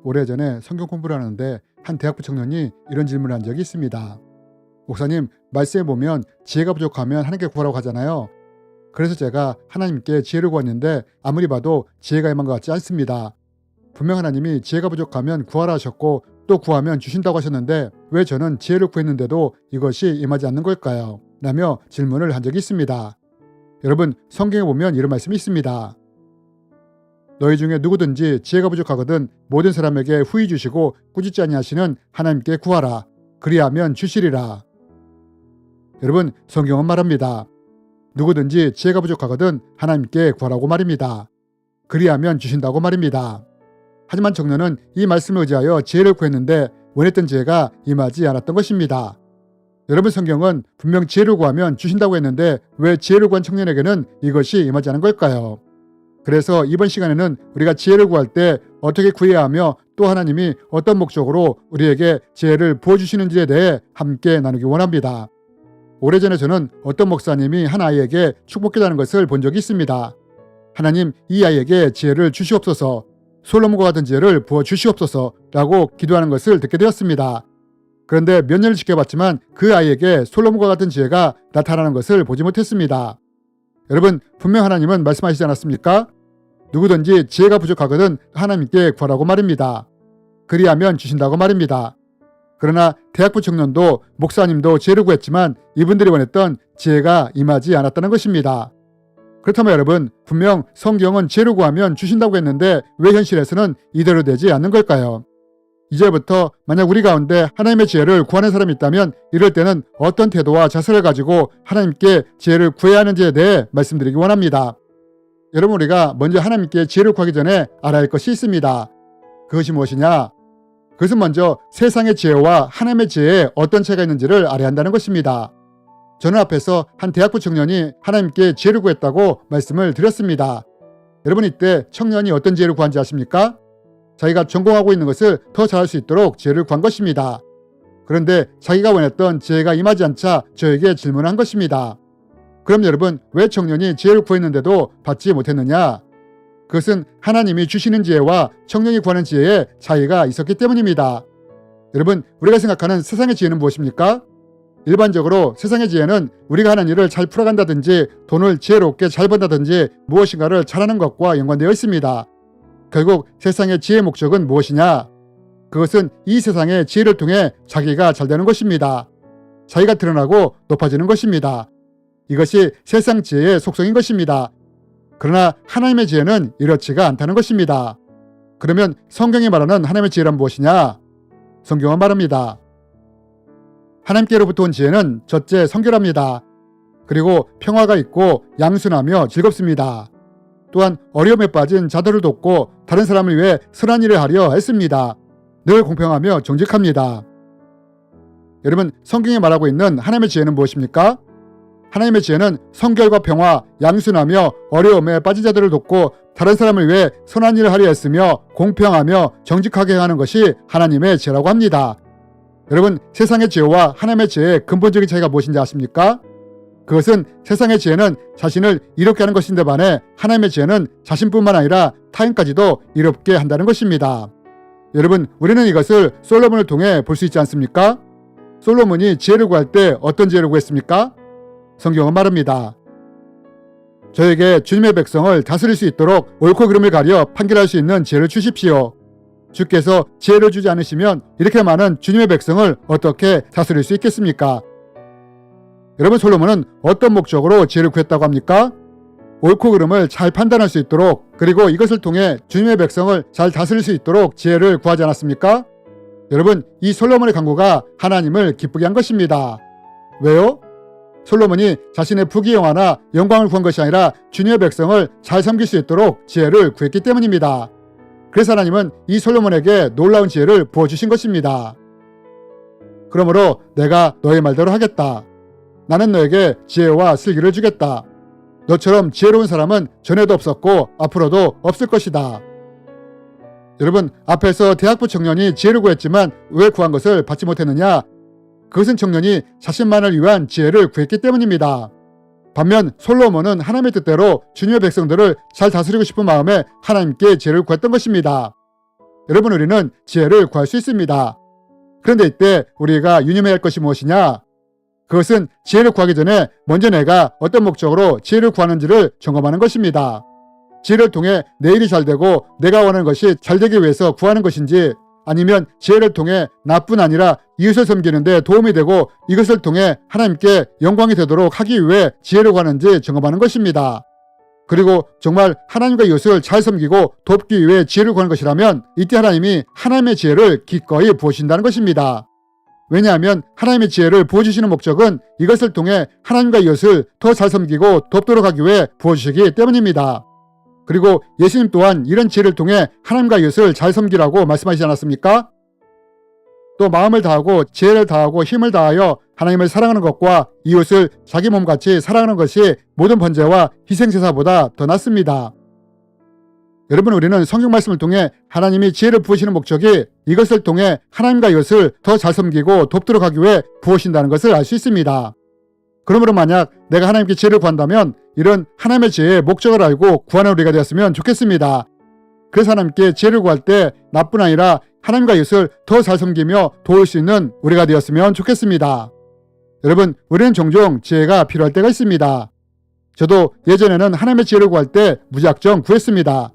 오래전에 성경 공부를 하는데 한 대학부 청년이 이런 질문을 한 적이 있습니다. 목사님, 말씀에 보면 지혜가 부족하면 하나님께 구하라고 하잖아요. 그래서 제가 하나님께 지혜를 구했는데 아무리 봐도 지혜가 임한 것 같지 않습니다. 분명 하나님이 지혜가 부족하면 구하라 하셨고 또 구하면 주신다고 하셨는데 왜 저는 지혜를 구했는데도 이것이 임하지 않는 걸까요? 라며 질문을 한 적이 있습니다. 여러분, 성경에 보면 이런 말씀이 있습니다. 너희 중에 누구든지 지혜가 부족하거든 모든 사람에게 후히 주시고 꾸짖지 아니하시는 하나님께 구하라. 그리하면 주시리라. 여러분, 성경은 말합니다. 누구든지 지혜가 부족하거든 하나님께 구하라고 말입니다. 그리하면 주신다고 말입니다. 하지만 청년은 이 말씀을 의지하여 지혜를 구했는데 원했던 지혜가 임하지 않았던 것입니다. 여러분, 성경은 분명 지혜를 구하면 주신다고 했는데 왜 지혜를 구한 청년에게는 이것이 임하지 않은 걸까요? 그래서 이번 시간에는 우리가 지혜를 구할 때 어떻게 구해야 하며 또 하나님이 어떤 목적으로 우리에게 지혜를 부어주시는지에 대해 함께 나누기 원합니다. 오래전에 저는 어떤 목사님이 한 아이에게 축복기도하는 것을 본 적이 있습니다. 하나님, 이 아이에게 지혜를 주시옵소서, 솔로몬과 같은 지혜를 부어주시옵소서 라고 기도하는 것을 듣게 되었습니다. 그런데 몇 년을 지켜봤지만 그 아이에게 솔로몬과 같은 지혜가 나타나는 것을 보지 못했습니다. 여러분, 분명 하나님은 말씀하시지 않았습니까? 누구든지 지혜가 부족하거든 하나님께 구하라고 말입니다. 그리하면 주신다고 말입니다. 그러나 대학부 청년도 목사님도 지혜를 구했지만 이분들이 원했던 지혜가 임하지 않았다는 것입니다. 그렇다면 여러분, 분명 성경은 지혜를 구하면 주신다고 했는데 왜 현실에서는 이대로 되지 않는 걸까요? 이제부터 만약 우리 가운데 하나님의 지혜를 구하는 사람이 있다면 이럴 때는 어떤 태도와 자세를 가지고 하나님께 지혜를 구해야 하는지에 대해 말씀드리기 원합니다. 여러분, 우리가 먼저 하나님께 지혜를 구하기 전에 알아야 할 것이 있습니다. 그것이 무엇이냐? 그것은 먼저 세상의 지혜와 하나님의 지혜에 어떤 차이가 있는지를 알아야 한다는 것입니다. 저는 앞에서 한 대학부 청년이 하나님께 지혜를 구했다고 말씀을 드렸습니다. 여러분, 이때 청년이 어떤 지혜를 구한지 아십니까? 자기가 전공하고 있는 것을 더 잘할 수 있도록 지혜를 구한 것입니다. 그런데 자기가 원했던 지혜가 임하지 않자 저에게 질문한 것입니다. 그럼 여러분, 왜 청년이 지혜를 구했는데도 받지 못했느냐? 그것은 하나님이 주시는 지혜와 청년이 구하는 지혜에 차이가 있었기 때문입니다. 여러분, 우리가 생각하는 세상의 지혜는 무엇입니까? 일반적으로 세상의 지혜는 우리가 하는 일을 잘 풀어간다든지 돈을 지혜롭게 잘 번다든지 무엇인가를 잘하는 것과 연관되어 있습니다. 결국 세상의 지혜의 목적은 무엇이냐? 그것은 이 세상의 지혜를 통해 자기가 잘 되는 것입니다. 자기가 드러나고 높아지는 것입니다. 이것이 세상 지혜의 속성인 것입니다. 그러나 하나님의 지혜는 이렇지가 않다는 것입니다. 그러면 성경이 말하는 하나님의 지혜란 무엇이냐? 성경은 말합니다. 하나님께로부터 온 지혜는 첫째 성결합니다. 그리고 평화가 있고 양순하며 즐겁습니다. 또한 어려움에 빠진 자들을 돕고 다른 사람을 위해 선한 일을 하려 했습니다. 늘 공평하며 정직합니다. 여러분, 성경이 말하고 있는 하나님의 지혜는 무엇입니까? 하나님의 지혜는 성결과 평화, 양순하며 어려움에 빠진 자들을 돕고 다른 사람을 위해 선한 일을 하려 했으며 공평하며 정직하게 하는 것이 하나님의 지혜라고 합니다. 여러분, 세상의 지혜와 하나님의 지혜의 근본적인 차이가 무엇인지 아십니까? 그것은 세상의 지혜는 자신을 이롭게 하는 것인데 반해 하나님의 지혜는 자신뿐만 아니라 타인까지도 이롭게 한다는 것입니다. 여러분, 우리는 이것을 솔로몬을 통해 볼 수 있지 않습니까? 솔로몬이 지혜를 구할 때 어떤 지혜를 구했습니까? 성경은 말합니다. 저에게 주님의 백성을 다스릴 수 있도록 옳고 그름을 가려 판결할 수 있는 지혜를 주십시오. 주께서 지혜를 주지 않으시면 이렇게 많은 주님의 백성을 어떻게 다스릴 수 있겠습니까? 여러분, 솔로몬은 어떤 목적으로 지혜를 구했다고 합니까? 옳고 그름을 잘 판단할 수 있도록, 그리고 이것을 통해 주님의 백성을 잘 다스릴 수 있도록 지혜를 구하지 않았습니까? 여러분, 이 솔로몬의 간구가 하나님을 기쁘게 한 것입니다. 왜요? 솔로몬이 자신의 부귀영화나 영광을 구한 것이 아니라 주님의 백성을 잘 섬길 수 있도록 지혜를 구했기 때문입니다. 그래서 하나님은 이 솔로몬에게 놀라운 지혜를 부어주신 것입니다. 그러므로 내가 너의 말대로 하겠다. 나는 너에게 지혜와 슬기를 주겠다. 너처럼 지혜로운 사람은 전에도 없었고 앞으로도 없을 것이다. 여러분, 앞에서 대학부 청년이 지혜를 구했지만 왜 구한 것을 받지 못했느냐? 그것은 청년이 자신만을 위한 지혜를 구했기 때문입니다. 반면 솔로몬은 하나님의 뜻대로 주님의 백성들을 잘 다스리고 싶은 마음에 하나님께 지혜를 구했던 것입니다. 여러분, 우리는 지혜를 구할 수 있습니다. 그런데 이때 우리가 유념해야 할 것이 무엇이냐? 그것은 지혜를 구하기 전에 먼저 내가 어떤 목적으로 지혜를 구하는지를 점검하는 것입니다. 지혜를 통해 내 일이 잘 되고 내가 원하는 것이 잘 되기 위해서 구하는 것인지, 아니면 지혜를 통해 나뿐 아니라 이웃을 섬기는 데 도움이 되고 이것을 통해 하나님께 영광이 되도록 하기 위해 지혜를 구하는지 점검하는 것입니다. 그리고 정말 하나님과 이웃을 잘 섬기고 돕기 위해 지혜를 구하는 것이라면 이때 하나님이 하나님의 지혜를 기꺼이 부어주신다는 것입니다. 왜냐하면 하나님의 지혜를 부어주시는 목적은 이것을 통해 하나님과 이웃을 더 잘 섬기고 돕도록 하기 위해 부어주시기 때문입니다. 그리고 예수님 또한 이런 지혜를 통해 하나님과 이웃을 잘 섬기라고 말씀하시지 않았습니까? 또 마음을 다하고 지혜를 다하고 힘을 다하여 하나님을 사랑하는 것과 이웃을 자기 몸같이 사랑하는 것이 모든 번제와 희생제사보다 더 낫습니다. 여러분, 우리는 성경 말씀을 통해 하나님이 지혜를 부으시는 목적이 이것을 통해 하나님과 이웃을 더 잘 섬기고 돕도록 하기 위해 부으신다는 것을 알 수 있습니다. 그러므로 만약 내가 하나님께 지혜를 구한다면 이런 하나님의 지혜의 목적을 알고 구하는 우리가 되었으면 좋겠습니다. 그래서 하나님께 지혜를 구할 때 나뿐 아니라 하나님과 이웃을 더 잘 섬기며 도울 수 있는 우리가 되었으면 좋겠습니다. 여러분, 우리는 종종 지혜가 필요할 때가 있습니다. 저도 예전에는 하나님의 지혜를 구할 때 무작정 구했습니다.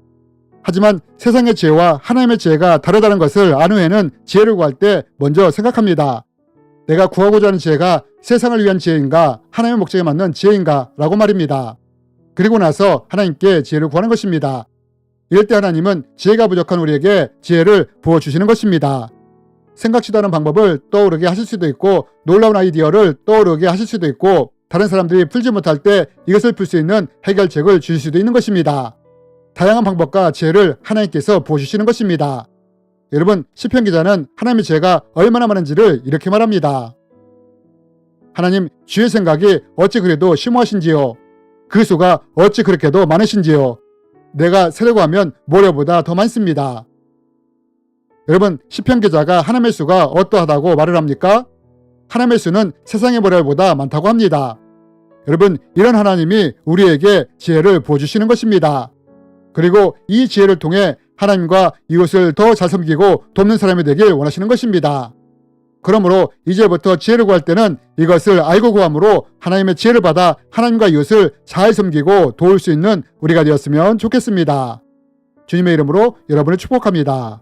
하지만 세상의 지혜와 하나님의 지혜가 다르다는 것을 안 후에는 지혜를 구할 때 먼저 생각합니다. 내가 구하고자 하는 지혜가 세상을 위한 지혜인가, 하나님의 목적에 맞는 지혜인가 라고 말입니다. 그리고 나서 하나님께 지혜를 구하는 것입니다. 이럴 때 하나님은 지혜가 부족한 우리에게 지혜를 부어주시는 것입니다. 생각지도 않은 방법을 떠오르게 하실 수도 있고 놀라운 아이디어를 떠오르게 하실 수도 있고 다른 사람들이 풀지 못할 때 이것을 풀 수 있는 해결책을 주실 수도 있는 것입니다. 다양한 방법과 지혜를 하나님께서 부어주시는 것입니다. 여러분, 시편 기자는 하나님의 지혜가 얼마나 많은지를 이렇게 말합니다. 하나님, 주의 생각이 어찌 그래도 심오하신지요. 그 수가 어찌 그렇게도 많으신지요. 내가 세려고 하면 모래보다 더 많습니다. 여러분, 시편 기자가 하나님의 수가 어떠하다고 말을 합니까? 하나님의 수는 세상의 모래보다 많다고 합니다. 여러분, 이런 하나님이 우리에게 지혜를 부어주시는 것입니다. 그리고 이 지혜를 통해 하나님과 이웃을 더 잘 섬기고 돕는 사람이 되길 원하시는 것입니다. 그러므로 이제부터 지혜를 구할 때는 이것을 알고 구함으로 하나님의 지혜를 받아 하나님과 이웃을 잘 섬기고 도울 수 있는 우리가 되었으면 좋겠습니다. 주님의 이름으로 여러분을 축복합니다.